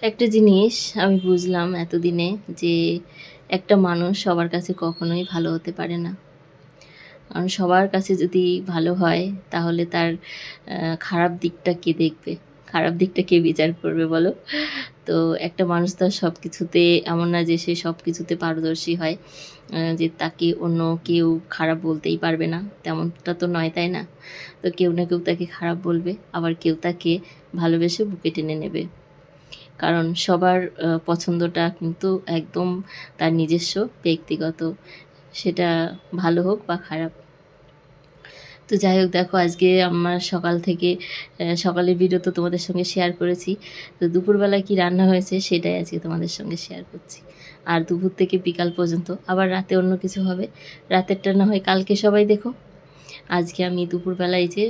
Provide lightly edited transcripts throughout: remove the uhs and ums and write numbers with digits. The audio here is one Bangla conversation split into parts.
একটা জিনিস আমি বুঝলাম এতদিনে যে একটা মানুষ সবার কাছে কখনোই ভালো হতে পারে না। কারণ সবার কাছে যদি ভালো হয় তাহলে তার খারাপ দিকটা কে দেখবে? খারাপ দিকটা কে বিচার করবে বলো? তো একটা মানুষ তো আর সব কিছুতে এমন না যে সে সব কিছুতে পারদর্শী হয়। যে তাকে অন্য কেউ খারাপ বলতেই পারবে না, তেমনটা তো নয়, তাই না? তো কেউ না কেউ তাকে খারাপ বলবে, আবার কেউ তাকে ভালোবেসে বুকে টেনে নেবে। কারণ সবার পছন্দটা কিন্তু একদম তার নিজস্ব ব্যক্তিগত, সেটা ভালো হোক বা খারাপ। তো যাই হোক, দেখো আজকে আমার সকাল থেকে সকালের ভিডিও তো তোমাদের সঙ্গে শেয়ার করেছি। তো দুপুরবেলা কি রান্না হয়েছে সেটাই আজকে তোমাদের সঙ্গে শেয়ার করছি। আর দুপুর থেকে বিকাল পর্যন্ত আবার রাতে অন্য কিছু হবে, রাতেরটা না হয় কালকে সবাই দেখো। আজকে আমি দুপুরবেলায় যে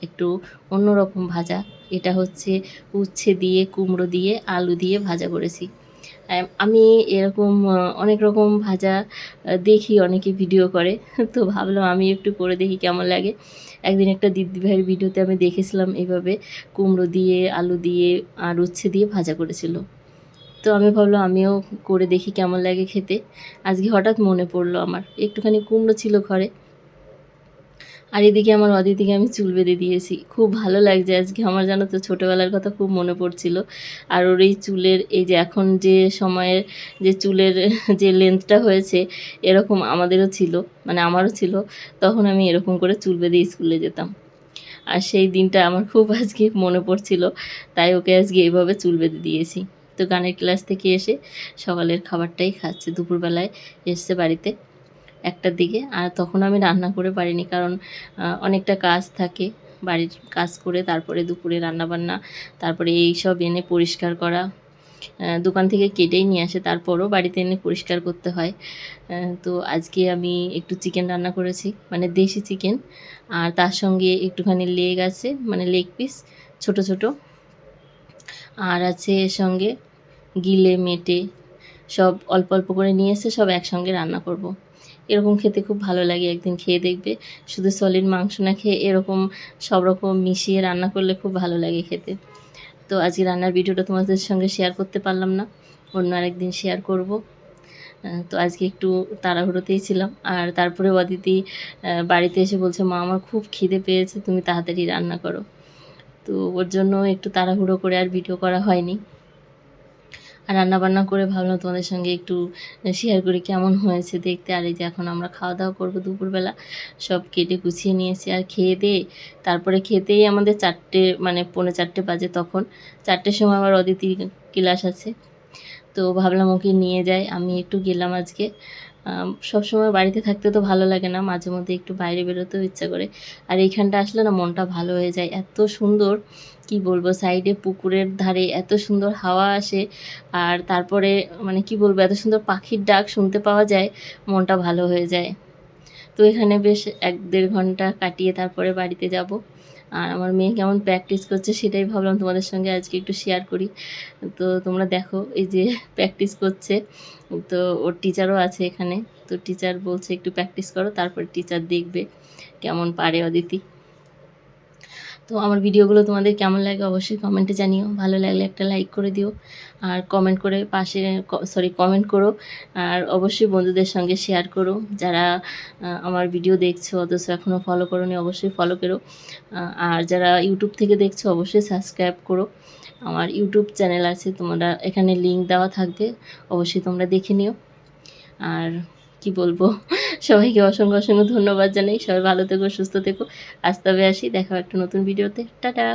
একটু অন্যরকম ভাজা, এটা হচ্ছে উচ্ছে দিয়ে, কুমড়ো দিয়ে, আলু দিয়ে ভাজা করেছি। আমি এরকম অনেক রকম ভাজা দেখি, অনেকে ভিডিও করে, তো ভাবলাম আমি একটু করে দেখি কেমন লাগে। একদিন একটা দিদিভাইয়ের ভিডিওতে আমি দেখেছিলাম এইভাবে কুমড়ো দিয়ে, আলু দিয়ে আর উচ্ছে দিয়ে ভাজা করেছিল। তো আমি ভাবলাম আমিও করে দেখি কেমন লাগে খেতে। আজকে হঠাৎ মনে পড়লো আমার, একটুখানি কুমড়ো ছিল ঘরে। আর এদিকে আমার অদিতিকে আমি চুল বেঁধে দিয়েছি। খুব ভালো লাগছে আজকে আমার, জানো তো ছোটোবেলার কথা খুব মনে পড়ছিল। আর ওর এই চুলের এই যে এখন যে সময়ের যে চুলের যে লেন্থটা হয়েছে, এরকম আমাদেরও ছিল, মানে আমারও ছিল। তখন আমি এরকম করে চুল বেঁধে স্কুলে যেতাম। আর সেই দিনটা আমার খুব আজকে মনে পড়ছিল, তাই ওকে আজকে এইভাবে চুল বেঁধে দিয়েছি। তো গানের ক্লাস থেকে এসে সকালের খাবারটাই খাচ্ছে, দুপুরবেলায় এসছে বাড়িতে 1টার দিকে। আর তখন আমি রান্না করে পারিনি, কারণ অনেকটা কাজ থাকে, বাড়ির কাজ করে তারপরে দুপুরে রান্নাবান্না, তারপরে এই সব এনে পরিষ্কার করা। দোকান থেকে কেটেই নিয়ে আসে, তারপরও বাড়িতে এনে পরিষ্কার করতে হয়। তো আজকে আমি একটু চিকেন রান্না করেছি, মানে দেশি চিকেন, আর তার সঙ্গে একটুখানি লেগ আছে, মানে লেগ পিস ছোট ছোট, আর আছে এর সঙ্গে গিলে মেটে সব অল্প অল্প করে নিয়ে এসে সব একসঙ্গে রান্না করব। এরকম খেতে খুব ভালো লাগে, একদিন খেয়ে দেখবে। শুধু সলিড মাংস না খেয়ে এরকম সব রকম মিশিয়ে রান্না করলে খুব ভালো লাগে খেতে। তো আজকে রান্নার ভিডিওটা তোমাদের সঙ্গে শেয়ার করতে পারলাম না, অন্য আরেকদিন শেয়ার করব। তো আজকে একটু তাড়াহুড়োতেই ছিলাম। আর তারপরে অদিতি বাড়িতে এসে বলছে, মা আমার খুব খিদে পেয়েছে, তুমি তাড়াতাড়ি রান্না করো। তো ওর জন্য একটু তাড়াহুড়ো করে আর ভিডিও করা হয়নি। আর রান্নাবান্না করে ভাবলাম তোমাদের সঙ্গে একটু শেয়ার করি কেমন হয়েছে দেখতে। আর এই যে এখন আমরা খাওয়া দাওয়া করবো দুপুরবেলা, সব কেটে গুছিয়ে নিয়েছি। আর খেয়ে দিয়ে তারপরে খেতেই আমাদের 4টে, মানে 4:45 বাজে। তখন 4টের সময় আমার অদিতির ক্লাস আছে, তো ভাবলাম ওকে নিয়ে যাই। আমি একটু গেলাম আজকে। সবসময় বাড়িতে থাকতে তো ভালো লাগে না, মাঝে মধ্যে একটু বাইরে বেরোতেও ইচ্ছা করে। আর এইখানটা আসলে না মনটা ভালো হয়ে যায়, এত সুন্দর কি বলবো, সাইডে পুকুরের ধারে এত সুন্দর হাওয়া আসে। আর তারপরে মানে কি বলবো, এত সুন্দর পাখির ডাক শুনতে পাওয়া যায়, মনটা ভালো হয়ে যায়। তো এখানে বেশ 1-1.5 ঘন্টা কাটিয়ে তারপরে বাড়িতে যাব। আর আমার মেয়ে কেমন প্র্যাকটিস করছে সেটাই ভাবলাম তোমাদের সঙ্গে আজকে একটু শেয়ার করি। তো তোমরা দেখো এই যে প্র্যাকটিস করছে, তো ওর টিচারও আছে এখানে। তো টিচার বলছে একটু প্র্যাকটিস করো, তারপর টিচার দেখবে কেমন পারে অদিতি। তো আমার ভিডিওগুলো তোমাদের কেমন লাগে অবশ্যই কমেন্টে জানিও, ভালো লাগলে একটা লাইক করে দিও, আর কমেন্ট করে কমেন্ট করো। আর অবশ্যই বন্ধুদের সঙ্গে শেয়ার করো, যারা আমার ভিডিও দেখছো অথচ এখনও ফলো করোনি, অবশ্যই ফলো করো। আর যারা ইউটিউব থেকে দেখছো অবশ্যই সাবস্ক্রাইব করো। আমার ইউটিউব চ্যানেল আছে, তোমরা এখানে লিঙ্ক দেওয়া থাকবে, অবশ্যই তোমরা দেখে নিও। আর কি বলবো, সবাইকে অসংখ্য অসংখ্য ধন্যবাদ জানাই। সবাই ভালো থেকো, সুস্থ থেকো। আজ তবে আসি, দেখা একটা নতুন ভিডিওতে। টাটা।